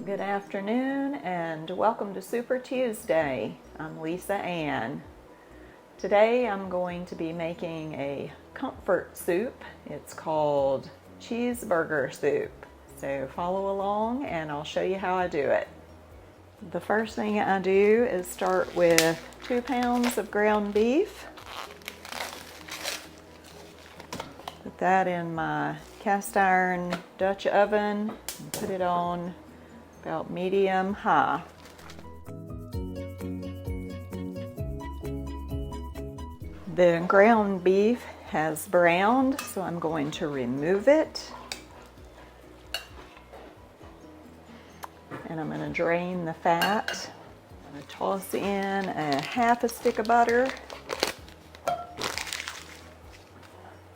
Good afternoon and welcome to Super Tuesday. I'm Lisa Ann. Today I'm going to be making a comfort soup. It's called cheeseburger soup. So follow along and I'll show you how I do it. The first thing I do is start with 2 pounds of ground beef. Put that in my cast iron Dutch oven and put it on about medium high. The ground beef has browned, so I'm going to remove it. And I'm going to drain the fat. I'm going to toss in a half a stick of butter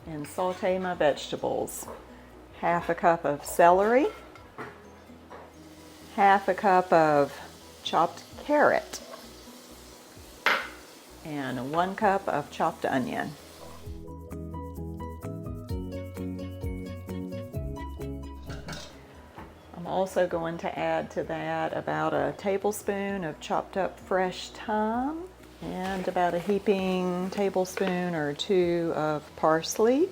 and saute my vegetables. Half a cup of celery, half a cup of chopped carrot, and 1 cup of chopped onion. I'm also going to add to that about a tablespoon of chopped up fresh thyme and about a heaping tablespoon or 2 of parsley.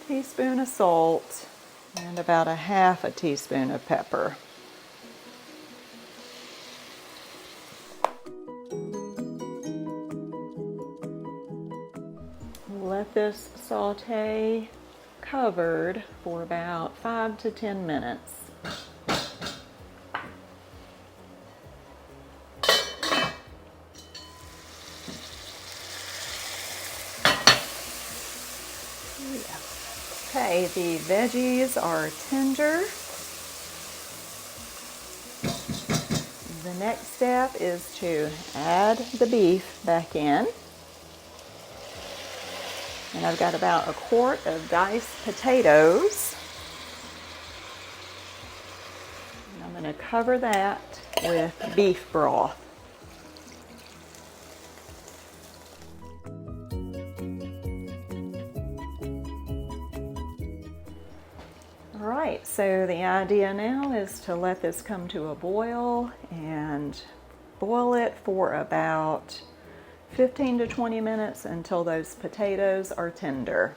Teaspoon of salt and about a half a teaspoon of pepper. Let this saute covered for about 5 to 10 minutes. Okay, the veggies are tender. The next step is to add the beef back in. And I've got about a quart of diced potatoes. And I'm going to cover that with beef broth. Alright, so the idea now is to let this come to a boil and boil it for about 15 to 20 minutes until those potatoes are tender.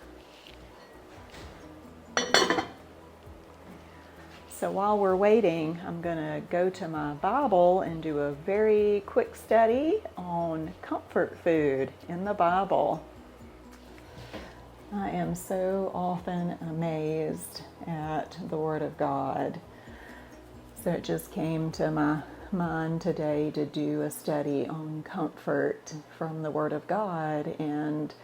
So while we're waiting, I'm going to go to my Bible and do a very quick study on comfort food in the Bible. I am so often amazed at the Word of God. So it just came to my mind today to do a study on comfort from the Word of God and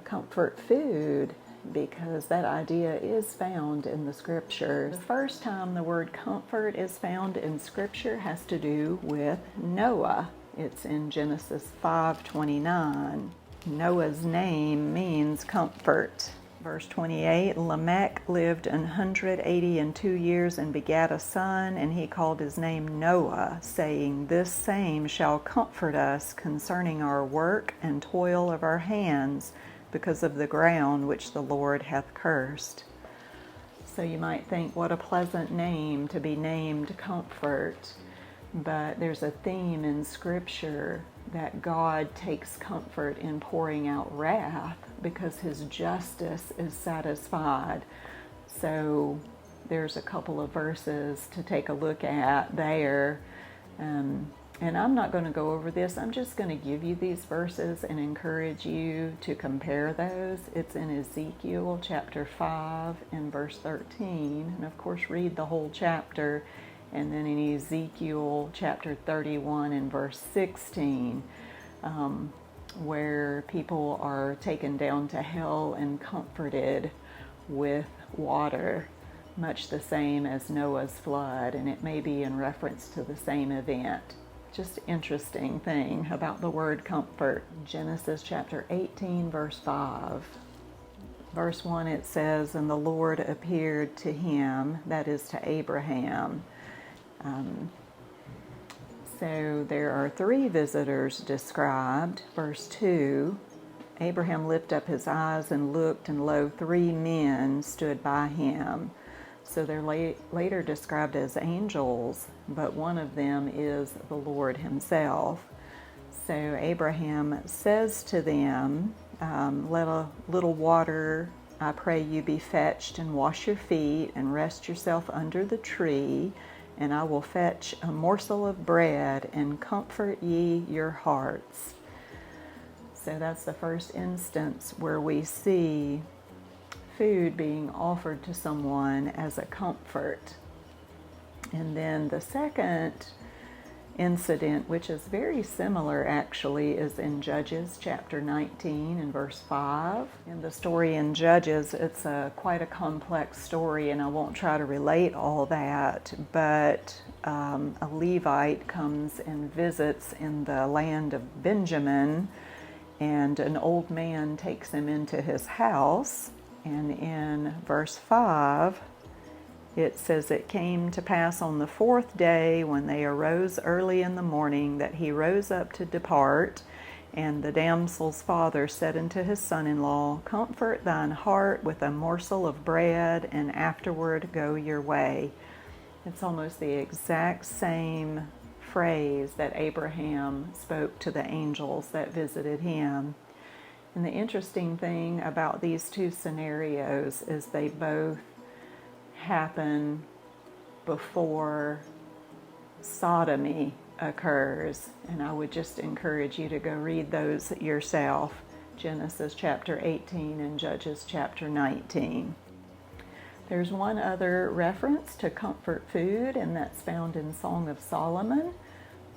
comfort food, because that idea is found in the Scriptures. The first time the word comfort is found in Scripture has to do with Noah. It's in Genesis 5:29. Noah's name means comfort. Verse 28, Lamech lived 182 years and begat a son, and he called his name Noah, saying, This same shall comfort us concerning our work and toil of our hands, because of the ground which the Lord hath cursed. So you might think, what a pleasant name to be named comfort. But there's a theme in Scripture that God takes comfort in pouring out wrath because His justice is satisfied. So there's a couple of verses to take a look at there. And I'm not going to go over this. I'm just going to give you these verses and encourage you to compare those. It's in Ezekiel chapter 5 and verse 13. And of course, read the whole chapter. And then in Ezekiel chapter 31 and verse 16, where people are taken down to hell and comforted with water, much the same as Noah's flood, and it may be in reference to the same event. Just interesting thing about the word comfort. Genesis chapter 18 verse 5. Verse 1 it says, And the Lord appeared to him, that is to Abraham. So there are 3 visitors described. Verse 2, Abraham lifted up his eyes and looked, and lo, 3 men stood by him. So they're later described as angels, but one of them is the Lord himself. So Abraham says to them, let a little water, I pray you, be fetched, and wash your feet, and rest yourself under the tree, and I will fetch a morsel of bread, and comfort ye your hearts. So that's the first instance where we see food being offered to someone as a comfort. And then the second incident, which is very similar actually, is in Judges chapter 19 and verse 5. In the story in Judges, it's quite a complex story, and I won't try to relate all that, but a Levite comes and visits in the land of Benjamin, and an old man takes him into his house. And in verse 5, it says, it came to pass on the 4th day, when they arose early in the morning, that he rose up to depart. And the damsel's father said unto his son-in-law, comfort thine heart with a morsel of bread, and afterward go your way. It's almost the exact same phrase that Abraham spoke to the angels that visited him. And the interesting thing about these two scenarios is they both happen before sodomy occurs. And I would just encourage you to go read those yourself. Genesis chapter 18 and Judges chapter 19. There's one other reference to comfort food, and that's found in Song of Solomon,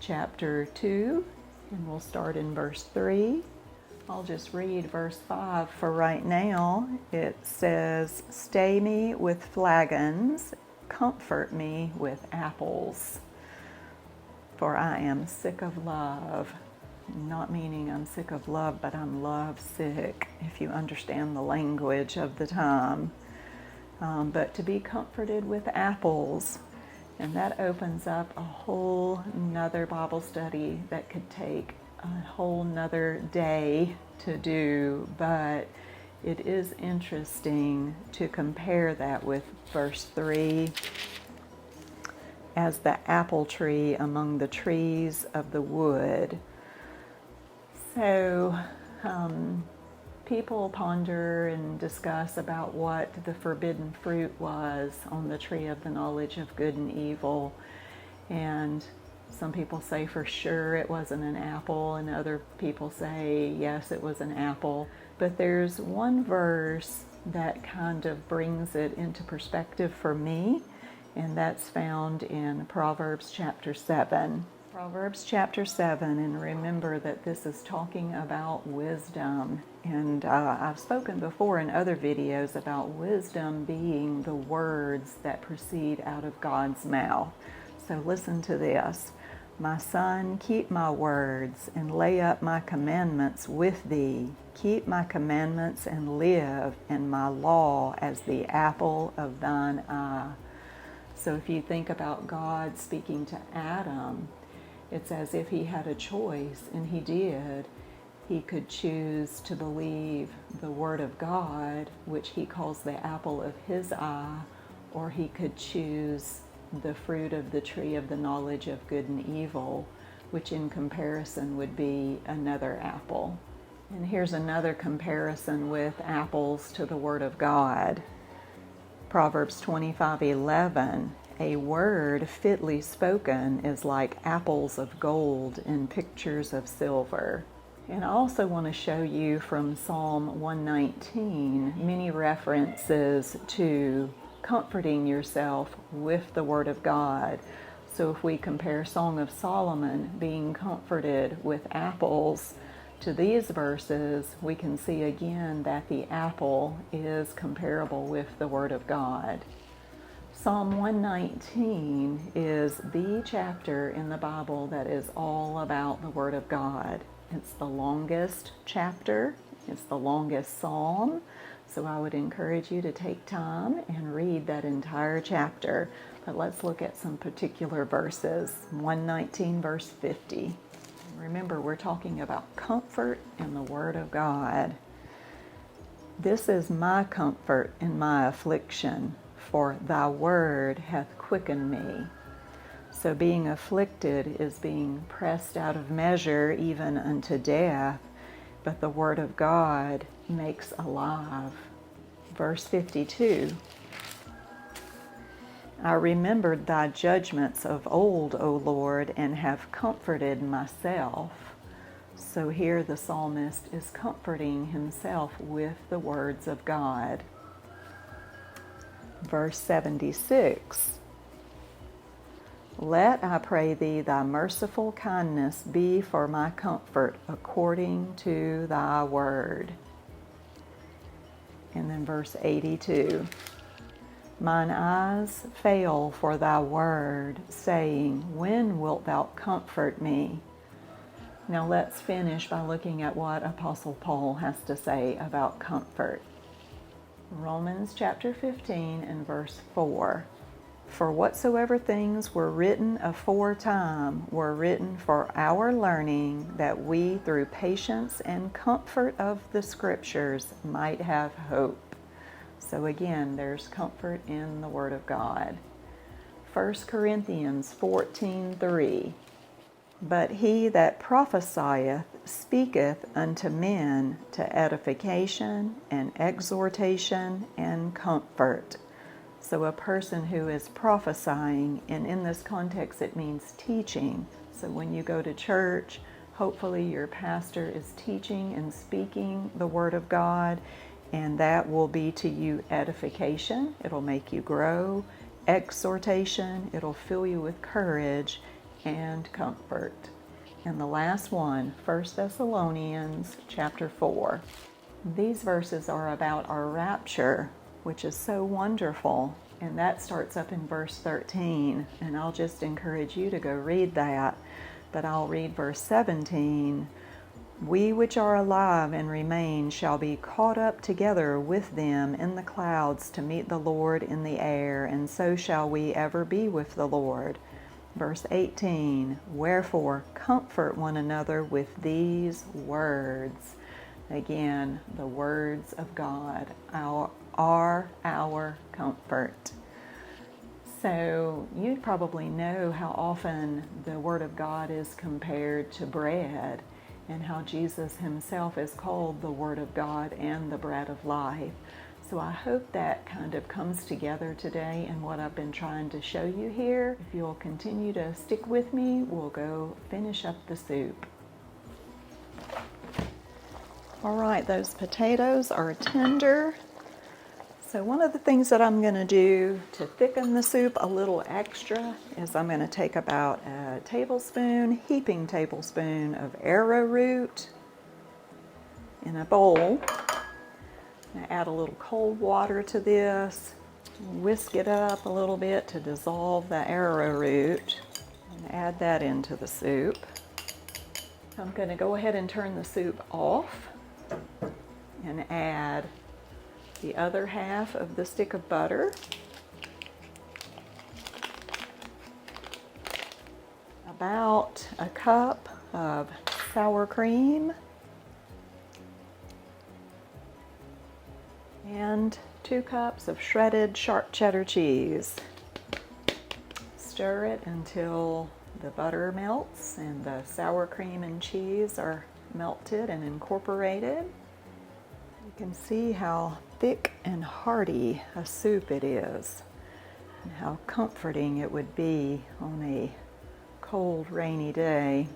chapter 2, and we'll start in verse 3. I'll just read verse 5 for right now. It says, stay me with flagons, comfort me with apples, for I am sick of love. Not meaning I'm sick of love, but I'm love sick, if you understand the language of the time. But to be comforted with apples. And that opens up a whole nother Bible study that could take a whole nother day to do, but it is interesting to compare that with verse 3, as the apple tree among the trees of the wood. So people ponder and discuss about what the forbidden fruit was on the tree of the knowledge of good and evil, and some people say for sure it wasn't an apple, and other people say yes, it was an apple. But there's one verse that kind of brings it into perspective for me, and that's found in Proverbs chapter 7. Proverbs chapter 7, and remember that this is talking about wisdom. And I've spoken before in other videos about wisdom being the words that proceed out of God's mouth. So listen to this. My son, keep my words, and lay up my commandments with thee. Keep my commandments and live, and my law as the apple of thine eye. So if you think about God speaking to Adam, it's as if he had a choice, and he did. He could choose to believe the word of God, which he calls the apple of his eye, or he could choose the fruit of the tree of the knowledge of good and evil, which in comparison would be another apple. And here's another comparison with apples to the Word of God. Proverbs 25:11, a word fitly spoken is like apples of gold in pictures of silver. And I also want to show you from Psalm 119 many references to comforting yourself with the Word of God. So if we compare Song of Solomon being comforted with apples to these verses, we can see again that the apple is comparable with the Word of God. Psalm 119 is the chapter in the Bible that is all about the Word of God. It's the longest chapter, it's the longest psalm, so I would encourage you to take time and read that entire chapter. But let's look at some particular verses. 119 verse 50. Remember, we're talking about comfort in the Word of God. This is my comfort in my affliction, for thy word hath quickened me. So being afflicted is being pressed out of measure even unto death, but the word of God makes alive. Verse 52. I remembered thy judgments of old, O Lord, and have comforted myself. So here the psalmist is comforting himself with the words of God. Verse 76. Let, I pray thee, thy merciful kindness be for my comfort according to thy word. And then verse 82. Mine eyes fail for thy word, saying, when wilt thou comfort me? Now let's finish by looking at what Apostle Paul has to say about comfort. Romans chapter 15 and verse 4. For whatsoever things were written aforetime were written for our learning, that we through patience and comfort of the Scriptures might have hope. So again, there's comfort in the Word of God. 1 Corinthians 14:3. But he that prophesieth speaketh unto men to edification and exhortation and comfort. So a person who is prophesying, and in this context it means teaching. So when you go to church, hopefully your pastor is teaching and speaking the Word of God, and that will be to you edification. It'll make you grow. Exhortation, it'll fill you with courage and comfort. And the last one, 1 Thessalonians chapter 4. These verses are about our rapture, which is so wonderful. And that starts up in verse 13. And I'll just encourage you to go read that. But I'll read verse 17. We which are alive and remain shall be caught up together with them in the clouds to meet the Lord in the air, and so shall we ever be with the Lord. Verse 18, wherefore comfort one another with these words. Again, the words of God are our comfort. So you probably know how often the Word of God is compared to bread, and how Jesus himself is called the Word of God and the bread of life. So I hope that kind of comes together today in what I've been trying to show you here. If you'll continue to stick with me, we'll go finish up the soup. All right, those potatoes are tender. So one of the things that I'm going to do to thicken the soup a little extra is I'm going to take about a heaping tablespoon of arrowroot in a bowl. I add a little cold water to this, whisk it up a little bit to dissolve the arrowroot, and add that into the soup. I'm going to go ahead and turn the soup off and add the other half of the stick of butter, about a cup of sour cream, and 2 cups of shredded sharp cheddar cheese. Stir it until the butter melts and the sour cream and cheese are melted and incorporated. You can see how thick and hearty a soup it is, and how comforting it would be on a cold, rainy day.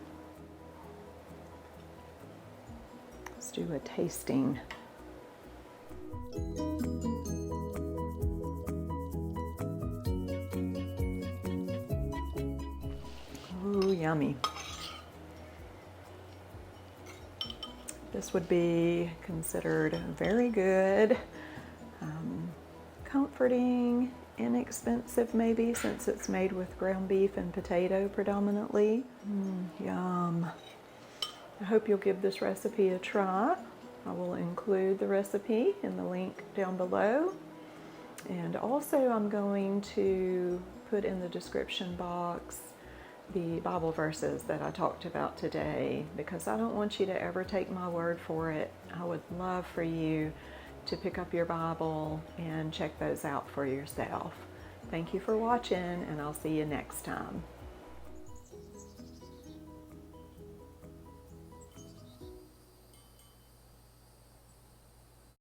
Let's do a tasting. Ooh, yummy. This would be considered very good, comforting, inexpensive maybe, since it's made with ground beef and potato predominantly. Yum. I hope you'll give this recipe a try. I will include the recipe in the link down below. And also I'm going to put in the description box the Bible verses that I talked about today, because I don't want you to ever take my word for it. I would love for you to pick up your Bible and check those out for yourself. Thank you for watching, and I'll see you next time.